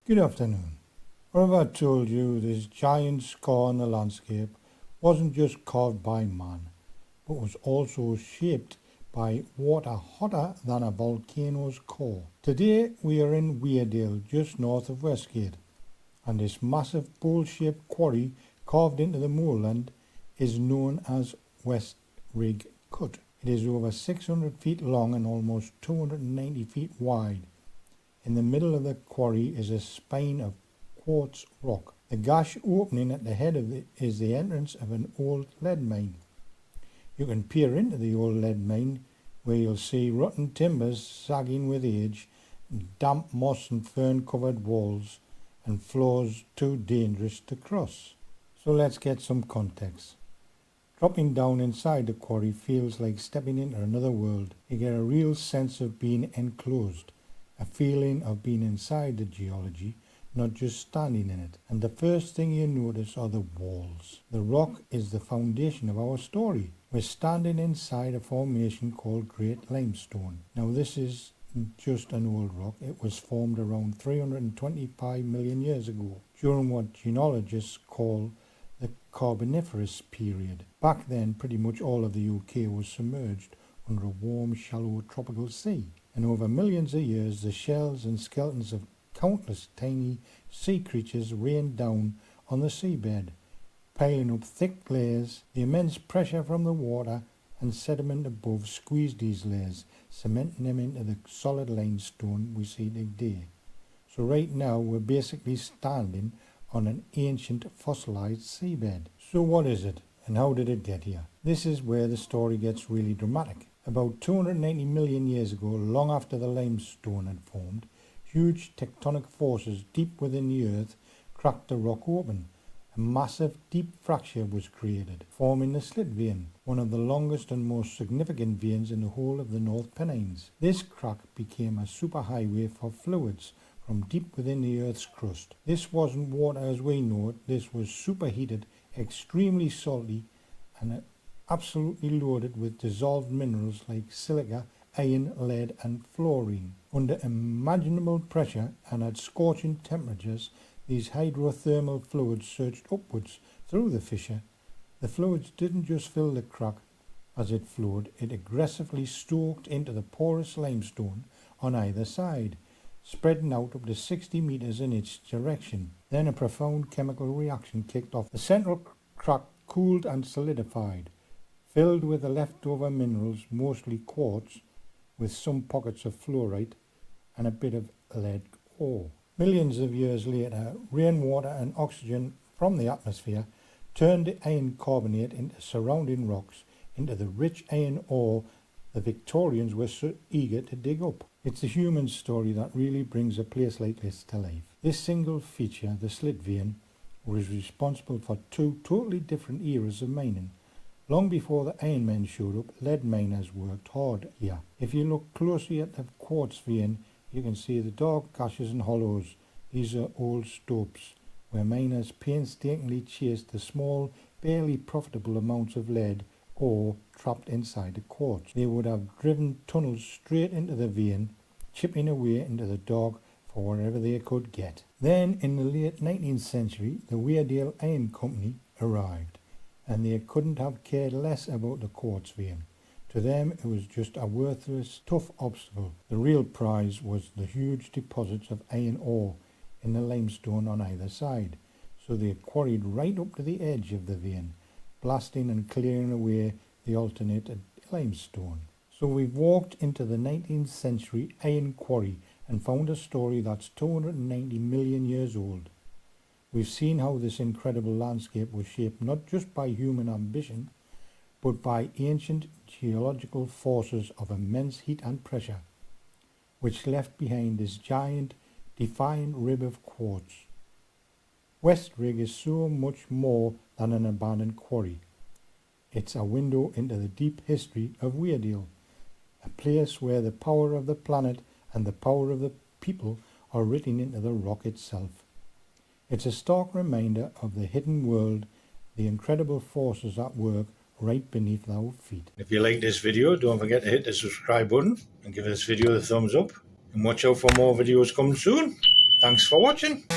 Good afternoon. What have I told you? This giant scar on the landscape wasn't just carved by man, but was also shaped by water hotter than a volcano's core. Today we are in Weardale, just north of Westgate, and this massive bowl-shaped quarry carved into the moorland is known as West Rigg Cut. It is over 600 feet long and almost 290 feet wide. In the middle of the quarry is a spine of quartz rock. The gash opening at the head of it is the entrance of an old lead mine. You can peer into the old lead mine, where you'll see rotten timbers sagging with age, damp moss and fern-covered walls, and floors too dangerous to cross. So let's get some context. Dropping down inside the quarry feels like stepping into another world. You get a real sense of being enclosed, a feeling of being inside the geology, not just standing in it. And the first thing you notice are the walls. The rock is the foundation of our story. We're standing inside a formation called Great Limestone. Now this is just an old rock. It was formed around 325 million years ago, during what geologists call the Carboniferous period. Back then, pretty much all of the UK was submerged under a warm, shallow tropical sea. And over millions of years, the shells and skeletons of countless tiny sea creatures rained down on the seabed, piling up thick layers. The immense pressure from the water and sediment above squeezed these layers, cementing them into the solid limestone we see today. So right now, we're basically standing on an ancient fossilized seabed. So what is it, and how did it get here? This is where the story gets really dramatic. About 290 million years ago, long after the limestone had formed, huge tectonic forces deep within the earth cracked the rock open. A massive deep fracture was created, forming the Slit Vein, one of the longest and most significant veins in the whole of the North Pennines. This crack became a superhighway for fluids from deep within the Earth's crust. This wasn't water as we know it. This was superheated, extremely salty, and absolutely loaded with dissolved minerals like silica, iron, lead and fluorine. Under unimaginable pressure and at scorching temperatures, these hydrothermal fluids surged upwards through the fissure. The fluids didn't just fill the crack as it flowed, it aggressively soaked into the porous limestone on either side, spreading out up to 60 meters in each direction. Then a profound chemical reaction kicked off. The central crack cooled and solidified, filled with the leftover minerals, mostly quartz, with some pockets of fluorite and a bit of lead ore. Millions of years later, rainwater and oxygen from the atmosphere turned the iron carbonate into surrounding rocks, into the rich iron ore the Victorians were so eager to dig up. It's the human story that really brings a place like this to life. This single feature, the Slit Vein, was responsible for two totally different eras of mining. Long before the iron men showed up, lead miners worked hard here. If you look closely at the quartz vein, you can see the dark gashes and hollows. These are old stopes, where miners painstakingly chased the small, barely profitable amounts of lead ore trapped inside the quartz. They would have driven tunnels straight into the vein, chipping away into the dark for whatever they could get. Then, in the late 19th century, the Weardale Iron Company arrived, and they couldn't have cared less about the quartz vein. To them, it was just a worthless, tough obstacle. The real prize was the huge deposits of iron ore in the limestone on either side. So they quarried right up to the edge of the vein, blasting and clearing away the alternated limestone. So we've walked into the 19th century iron quarry and found a story that's 290 million years old. We've seen how this incredible landscape was shaped not just by human ambition, but by ancient geological forces of immense heat and pressure, which left behind this giant, defiant rib of quartz. West Rigg is so much more than an abandoned quarry. It's a window into the deep history of Weardale, a place where the power of the planet and the power of the people are written into the rock itself. It's a stark reminder of the hidden world, the incredible forces at work right beneath our feet. If you like this video, don't forget to hit the subscribe button and give this video a thumbs up, and watch out for more videos coming soon. Thanks for watching.